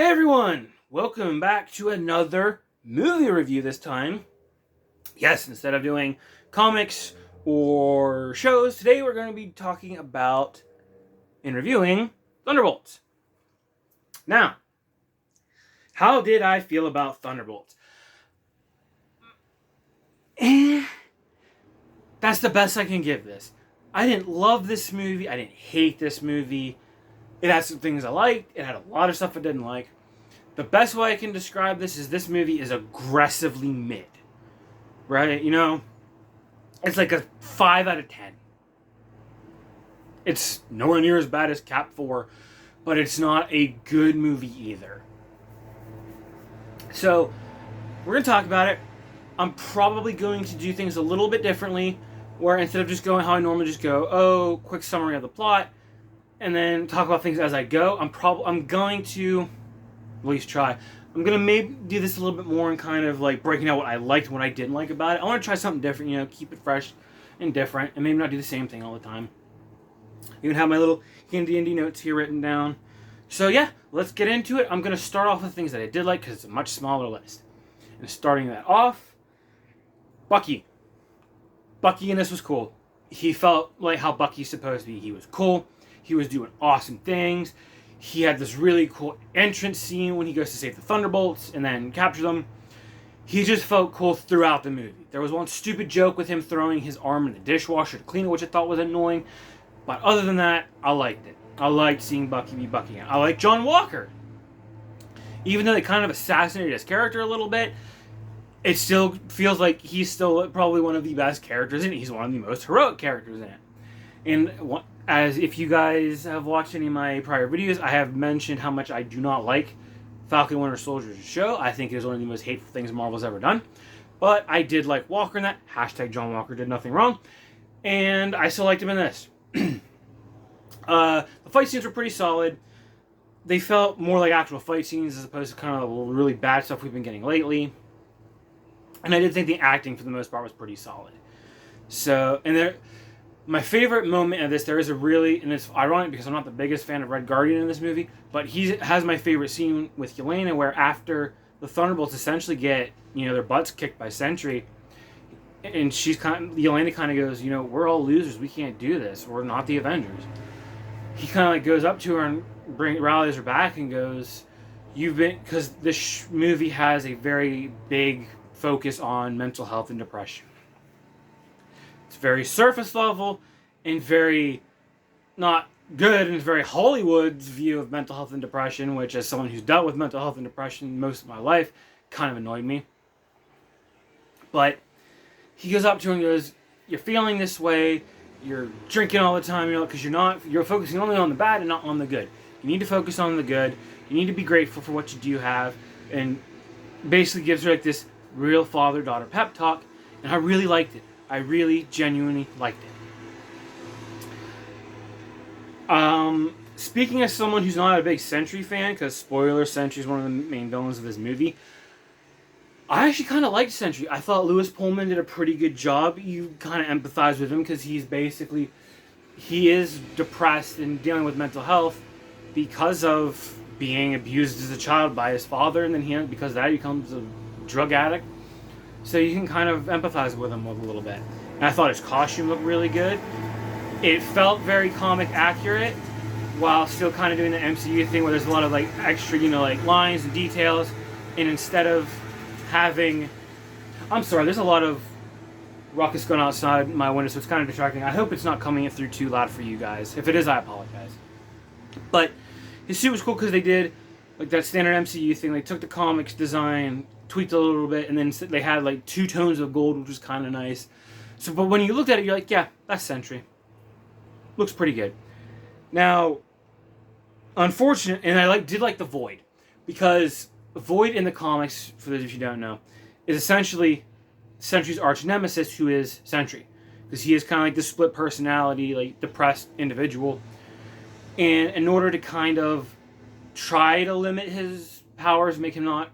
Hey everyone! Welcome back to another movie review this time. Yes, instead of doing comics or shows, today we're going to be talking about and reviewing Thunderbolts. Now, how did I feel about Thunderbolts? Eh, that's the best I can give this. I didn't love this movie. I didn't hate this movie. It had some things I liked. It had a lot of stuff I didn't like. The best way I can describe this movie is aggressively mid. Right? It's like a 5 out of 10. It's nowhere near as bad as Cap 4, but it's not a good movie either. So, we're going to talk about it. I'm probably going to do things a little bit differently, where instead of just going how I normally just go, quick summary of the plot, and then talk about things as I go, I'm going to at least try. I'm gonna maybe do this a little bit more and kind of like breaking out what I liked and what I didn't like about it. I want to try something different, keep it fresh and different, and maybe not do the same thing all the time. Even have my little handy notes here written down. So yeah, let's get into it. I'm gonna start off with things that I did like because it's a much smaller list. And starting that off, Bucky. Bucky in this was cool. He felt like how Bucky's supposed to be. He was cool. He was doing awesome things. He had this really cool entrance scene when he goes to save the Thunderbolts and then capture them. He just felt cool throughout the movie. There was one stupid joke with him throwing his arm in the dishwasher to clean it, which I thought was annoying. But other than that, I liked it. I liked seeing Bucky be Bucky. I like John Walker. Even though they kind of assassinated his character a little bit, it still feels like he's still probably one of the best characters in it. He's one of the most heroic characters in it. And as if you guys have watched any of my prior videos, I have mentioned how much I do not like Falcon Winter Soldier's show. I think it is one of the most hateful things Marvel's ever done. But I did like Walker in that. Hashtag John Walker did nothing wrong. And I still liked him in this. The fight scenes were pretty solid. They felt more like actual fight scenes as opposed to kind of the really bad stuff we've been getting lately. And I did think the acting for the most part was pretty solid. So, my favorite moment of this, there is a really, and it's ironic because I'm not the biggest fan of Red Guardian in this movie, but he has my favorite scene with Yelena where after the Thunderbolts essentially get, their butts kicked by Sentry, and Yelena kind of goes, we're all losers, we can't do this, we're not the Avengers. He kind of like goes up to her and rallies her back and goes, because this movie has a very big focus on mental health and depression. It's very surface level and very not good, and it's very Hollywood's view of mental health and depression, which as someone who's dealt with mental health and depression most of my life, kind of annoyed me. But he goes up to her and goes, you're feeling this way, you're drinking all the time, because you're focusing only on the bad and not on the good. You need to focus on the good. You need to be grateful for what you do have, and basically gives her like this real father-daughter pep talk, and I really liked it. I really genuinely liked it. Speaking as someone who's not a big Sentry fan, because spoiler, Sentry is one of the main villains of this movie, I actually kind of liked Sentry. I thought Lewis Pullman did a pretty good job. You kind of empathize with him because he is depressed and dealing with mental health because of being abused as a child by his father, and then because of that he becomes a drug addict. So you can kind of empathize with him a little bit. And I thought his costume looked really good. It felt very comic accurate while still kind of doing the MCU thing where there's a lot of like extra, lines and details. And instead of having... I'm sorry, there's a lot of ruckus going outside my window, so it's kind of distracting. I hope it's not coming through too loud for you guys. If it is, I apologize. But his suit was cool because they did like that standard MCU thing. They took the comics design, tweaked it a little bit, and then they had like 2 tones of gold, which was kind of nice. So, but when you looked at it, you're like, yeah, that's Sentry. Looks pretty good. Now, unfortunate, and I did like the Void, because Void in the comics, for those of you who don't know, is essentially Sentry's arch nemesis, who is Sentry, because he is kind of like this split personality, like depressed individual, and in order to kind of try to limit his powers, make him not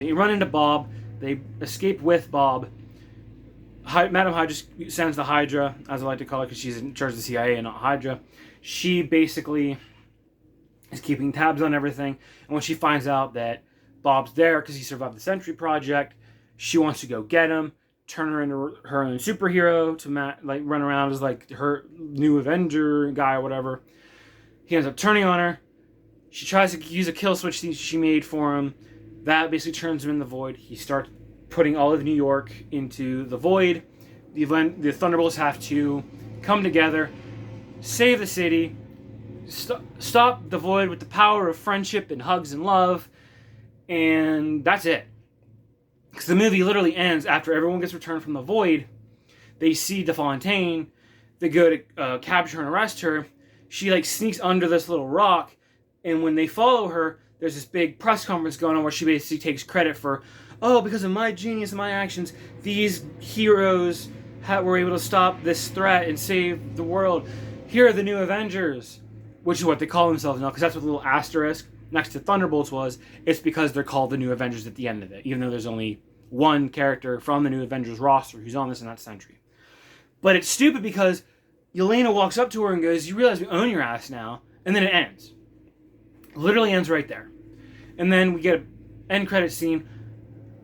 They run into Bob. They escape with Bob. Madam Hydra sends the Hydra, as I like to call it, because she's in charge of the CIA and not Hydra. She basically is keeping tabs on everything. And when she finds out that Bob's there because he survived the Sentry Project, she wants to go get him, turn her into her own superhero to run around as like her new Avenger guy or whatever. He ends up turning on her. She tries to use a kill switch she made for him. That basically turns him in the Void. He starts putting all of New York into the Void. The Thunderbolts have to come together, save the city, stop the Void with the power of friendship and hugs and love, and that's it. Because the movie literally ends after everyone gets returned from the Void. They see DeFontaine. They go to capture and arrest her. She like sneaks under this little rock, and when they follow her, there's this big press conference going on where she basically takes credit for, oh, because of my genius and my actions, these heroes were able to stop this threat and save the world. Here are the new Avengers, which is what they call themselves now, because that's what the little asterisk next to Thunderbolts was. It's because they're called the new Avengers at the end of it, even though there's only one character from the new Avengers roster who's on this, and that's Sentry. But it's stupid because Yelena walks up to her and goes, you realize we own your ass now, and then it ends. Literally ends right there. And then we get an end credit scene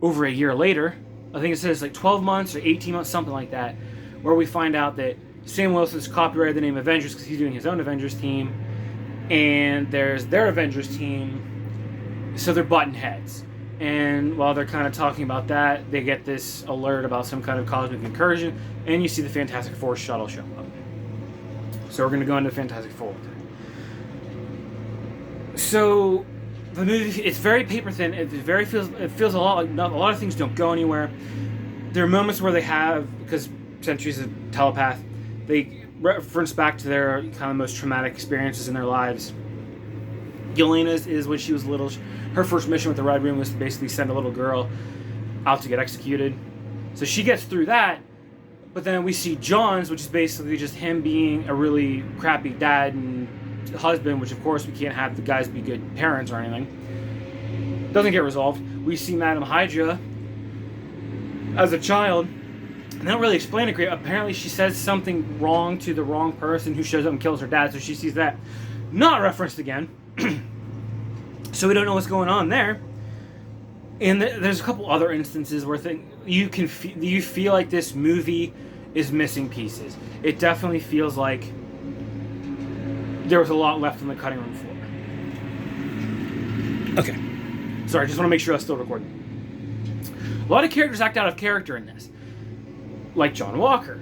over a year later. I think it says like 12 months or 18 months, something like that, where we find out that Sam Wilson's copyrighted the name Avengers because he's doing his own Avengers team, and there's their Avengers team, so they're butting heads. And while they're kind of talking about that, they get this alert about some kind of cosmic incursion, and you see the Fantastic Four shuttle show up. So we're going to go into Fantastic Four with it. So the movie, it's very paper thin. It feels a lot like a lot of things don't go anywhere. There are moments where they have, because Sentry's a telepath, they reference back to their kind of most traumatic experiences in their lives. Yelena's is when she was little. Her first mission with the Red Room was to basically send a little girl out to get executed. So she gets through that, but then we see John's, which is basically just him being a really crappy dad and husband, which of course we can't have the guys be good parents or anything. Doesn't get resolved. We see Madam Hydra as a child, and they don't really explain it great. Apparently she says something wrong to the wrong person who shows up and kills her dad, so she sees that. Not referenced again. So we don't know what's going on there. And there's a couple other instances where you feel like this movie is missing pieces. It definitely feels like there was a lot left on the cutting room floor. Okay. Sorry, I just want to make sure I was still recording. A lot of characters act out of character in this. Like John Walker.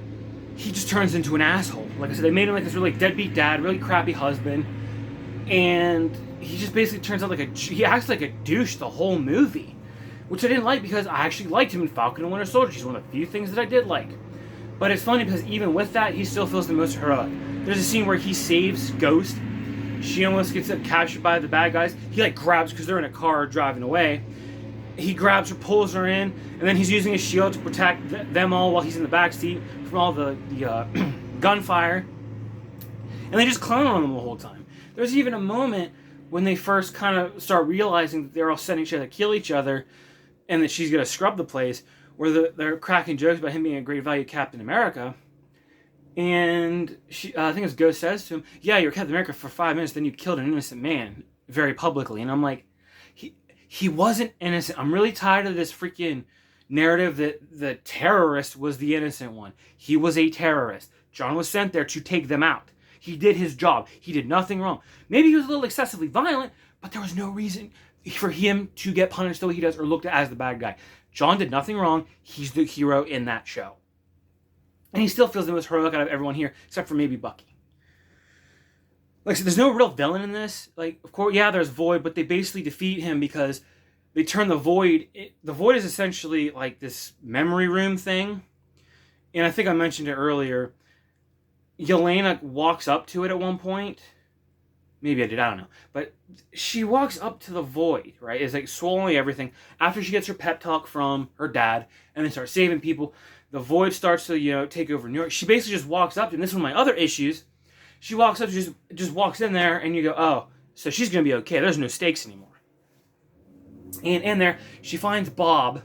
He just turns into an asshole. Like I said, they made him like this really deadbeat dad, really crappy husband. And he just basically turns out he acts like a douche the whole movie. Which I didn't like because I actually liked him in Falcon and Winter Soldier. He's one of the few things that I did like. But it's funny because even with that, he still feels the most heroic. There's a scene where he saves Ghost. She almost gets captured by the bad guys. He grabs, because they're in a car driving away. He grabs her, pulls her in, and then he's using his shield to protect them all while he's in the back seat from all the gunfire. And they just clown on him the whole time. There's even a moment when they first kind of start realizing that they're all setting each other to kill each other, and that she's going to scrub the place, where they're cracking jokes about him being a great value Captain America. And I think his Ghost says to him, yeah, you're Captain America for 5 minutes, then you killed an innocent man very publicly. And I'm like, he wasn't innocent. I'm really tired of this freaking narrative that the terrorist was the innocent one. He was a terrorist. John was sent there to take them out. He did his job. He did nothing wrong. Maybe he was a little excessively violent, but there was no reason for him to get punished the way he does or looked at as the bad guy. John did nothing wrong. He's the hero in that show. And he still feels the most heroic out of everyone here, except for maybe Bucky. Like I said, there's no real villain in this. Like, of course, yeah, there's Void, but they basically defeat him because they turn the Void... The Void is essentially like this memory room thing. And I think I mentioned it earlier. Yelena walks up to it at one point. Maybe I did, I don't know. But she walks up to the Void, right? It's like swallowing everything. After she gets her pep talk from her dad and then starts saving people, the Void starts to, take over New York. She basically just walks up, and this is one of my other issues. She walks up, just walks in there, and you go, oh, so she's going to be okay. There's no stakes anymore. And in there, she finds Bob.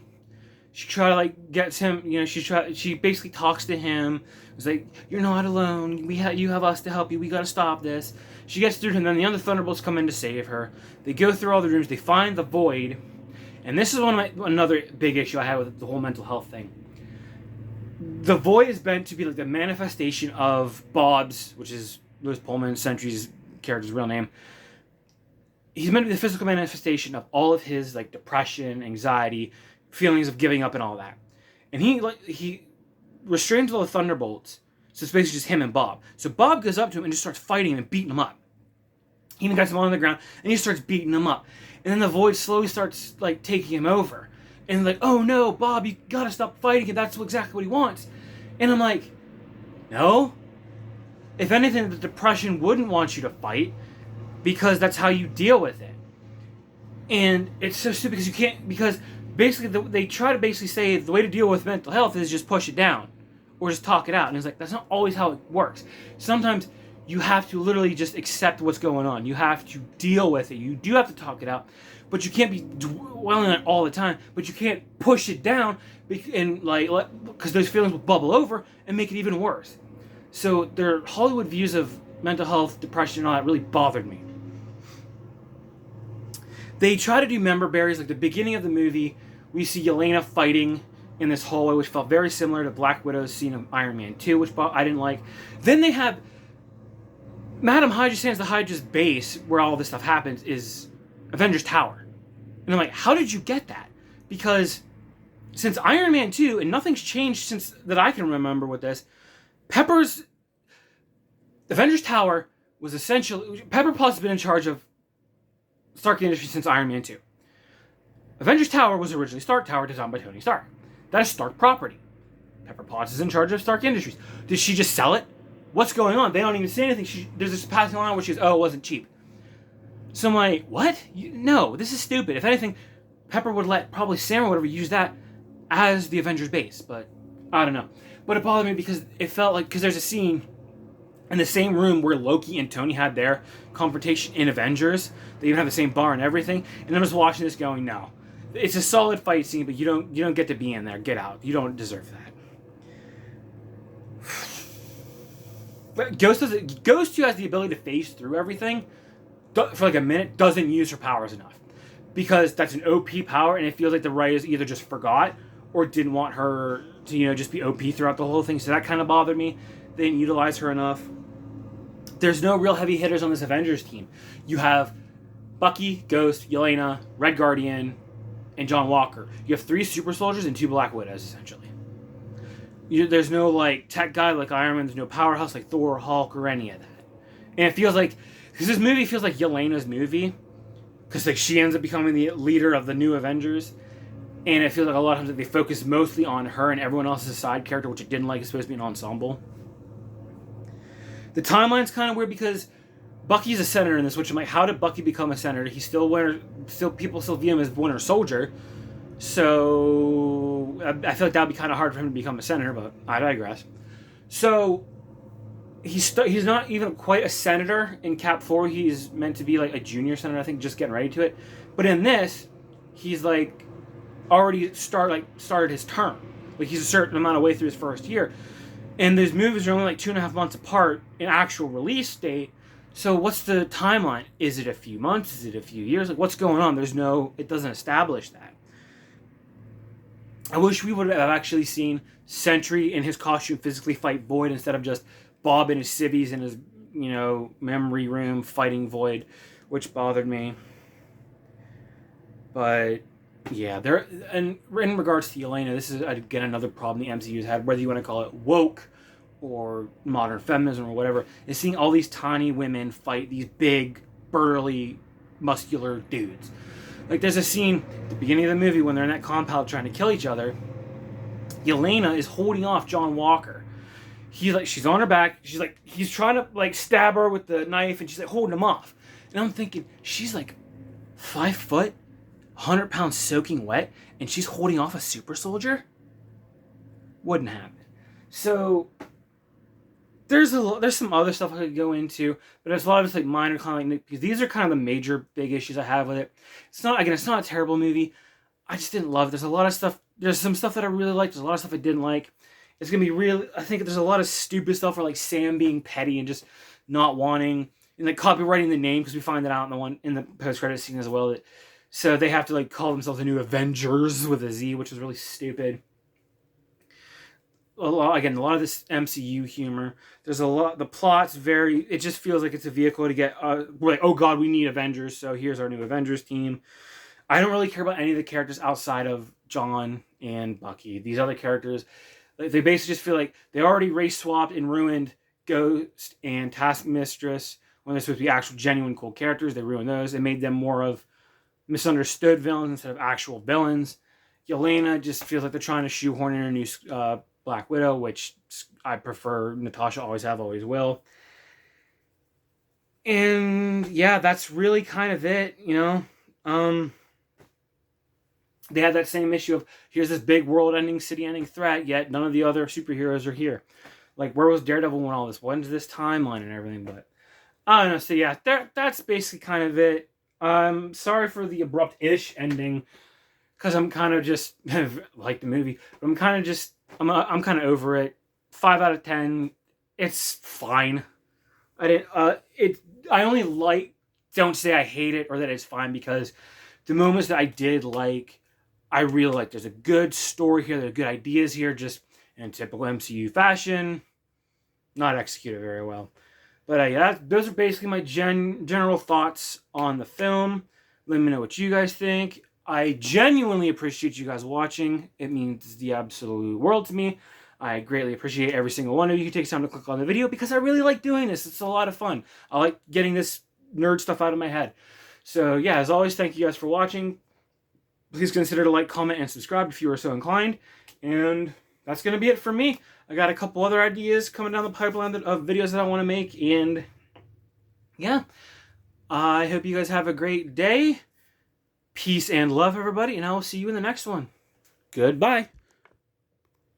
She try to like gets him, she basically talks to him. It's like, you're not alone. You have us to help you. We got to stop this. She gets through to him. Then the other Thunderbolts come in to save her. They go through all the rooms. They find the Void. And this is another big issue I had with the whole mental health thing. The Void is meant to be like the manifestation of Bob's, which is Lewis Pullman, Sentry's character's real name. He's meant to be the physical manifestation of all of his like depression, anxiety, feelings of giving up, and all that. And he restrains all the Thunderbolts, so it's basically just him and Bob. So Bob goes up to him and just starts fighting him and beating him up. He even gets him on the ground and he starts beating him up. And then the Void slowly starts like taking him over. And like, oh no, Bob, you gotta stop fighting him. That's exactly what he wants. And I'm like, no. If anything, the depression wouldn't want you to fight because that's how you deal with it. And it's so stupid because basically they try to basically say the way to deal with mental health is just push it down or just talk it out. And it's like, that's not always how it works. Sometimes you have to literally just accept what's going on. You have to deal with it. You do have to talk it out, but you can't be dwelling on it all the time. But you can't push it down and because those feelings will bubble over and make it even worse. So their Hollywood views of mental health, depression, and all that really bothered me. They try to do member berries, like the beginning of the movie. We see Yelena fighting in this hallway, which felt very similar to Black Widow's scene of Iron Man 2, which I didn't like. Then they have Madam Hydra stands the Hydra's base, where all this stuff happens, is Avengers Tower. And I'm like, how did you get that? Because since Iron Man 2, and nothing's changed since that I can remember with this, Pepper's Avengers Tower was essentially... Pepper Potts has been in charge of Stark Industries since Iron Man 2. Avengers Tower was originally Stark Tower, designed by Tony Stark. That is Stark property. Pepper Potts is in charge of Stark Industries. Did she just sell it? What's going on? They don't even say anything. There's this passing line where she goes, oh, it wasn't cheap. So I'm like, what? No, this is stupid. If anything, Pepper would let probably Sam or whatever use that as the Avengers base. But I don't know. But it bothered me because it felt like... Because there's a scene in the same room where Loki and Tony had their confrontation in Avengers. They even have the same bar and everything. And I'm just watching this going, no. It's a solid fight scene, but you don't get to be in there. Get out. You don't deserve that. But Ghost, who has the ability to phase through everything for like a minute, doesn't use her powers enough. Because that's an OP power, and it feels like the writers either just forgot or didn't want her to, just be OP throughout the whole thing. So that kind of bothered me. They didn't utilize her enough. There's no real heavy hitters on this Avengers team. You have Bucky, Ghost, Yelena, Red Guardian, and John Walker. You have 3 super soldiers and 2 Black Widows, essentially. There's no, tech guy like Iron Man. There's no powerhouse like Thor or Hulk or any of that. And it feels like... Because this movie feels like Yelena's movie. Because, she ends up becoming the leader of the new Avengers. And it feels like a lot of times they focus mostly on her and everyone else is a side character, which I didn't like. It's supposed to be an ensemble. The timeline's kind of weird because Bucky's a senator in this, which I'm like, how did Bucky become a senator? He's people still view him as Winter Soldier. So I feel like that would be kind of hard for him to become a senator, but I digress. So he's not even quite a senator in Cap 4. He's meant to be like a junior senator, I think, just getting ready to it. But in this, he's already started his term. He's a certain amount of way through his first year. And those movies are only 2.5 months apart in actual release date. So what's the timeline? Is it a few months? Is it a few years? What's going on? It doesn't establish that. I wish we would have actually seen Sentry in his costume physically fight Void instead of just Bob in his civvies in his, memory room fighting Void, which bothered me. But yeah, and in regards to Yelena, this is again another problem the MCU's had, whether you want to call it woke or modern feminism or whatever, is seeing all these tiny women fight these big, burly, muscular dudes. There's a scene at the beginning of the movie when they're in that compound trying to kill each other. Yelena is holding off John Walker. She's on her back. He's trying to stab her with the knife, and she's holding him off. And I'm thinking, she's 5 foot, 100 pounds soaking wet, and she's holding off a super soldier? Wouldn't happen. So there's some other stuff I could go into, but there's a lot of just like minor kind of because these are kind of the major big issues I have with it. It's not a terrible movie. I just didn't love it. There's a lot of stuff. There's some stuff that I really liked. There's a lot of stuff I didn't like. It's gonna be real. I think there's a lot of stupid stuff, or like Sam being petty and just not wanting and like copywriting the name because we find that out in the post credit scene as well. So they have to like call themselves the New Avengers with a Z, which is really stupid. A lot of this MCU humor. There's a lot. The plot's very. It just feels like it's a vehicle to get. We're like, oh god, we need Avengers, so here's our new Avengers team. I don't really care about any of the characters outside of John and Bucky. These other characters, they basically just feel like they already race swapped and ruined Ghost and Taskmistress when they're supposed to be actual, genuine, cool characters. They ruined those. They made them more of misunderstood villains instead of actual villains. Yelena just feels like they're trying to shoehorn in a new Black Widow, which I prefer. Natasha always have, always will. And yeah, that's really kind of it, you know. They had that same issue of here's this big world-ending, city-ending threat, yet none of the other superheroes are here. Like, where was Daredevil when all this? When's this timeline and everything? But I don't know. So yeah, that's basically kind of it. Sorry for the abrupt-ish ending, because I'm kind of just like the movie. But I'm kind of over it. 5 out of 10. It's fine. I only like, don't say I hate it or that it's fine, because the moments that I did like, I really like. There's a good story here. There are good ideas here, just in typical MCU fashion. Not executed very well. But yeah, those are basically my general thoughts on the film. Let me know what you guys think. I genuinely appreciate you guys watching. It means the absolute world to me. I greatly appreciate every single one of you who takes time to click on the video, because I really like doing this. It's a lot of fun. I like getting this nerd stuff out of my head. So yeah, as always, thank you guys for watching. Please consider to like, comment, and subscribe if you are so inclined. And that's going to be it for me. I got a couple other ideas coming down the pipeline of videos that I want to make. And yeah, I hope you guys have a great day. Peace and love, everybody. And I will see you in the next one. Goodbye.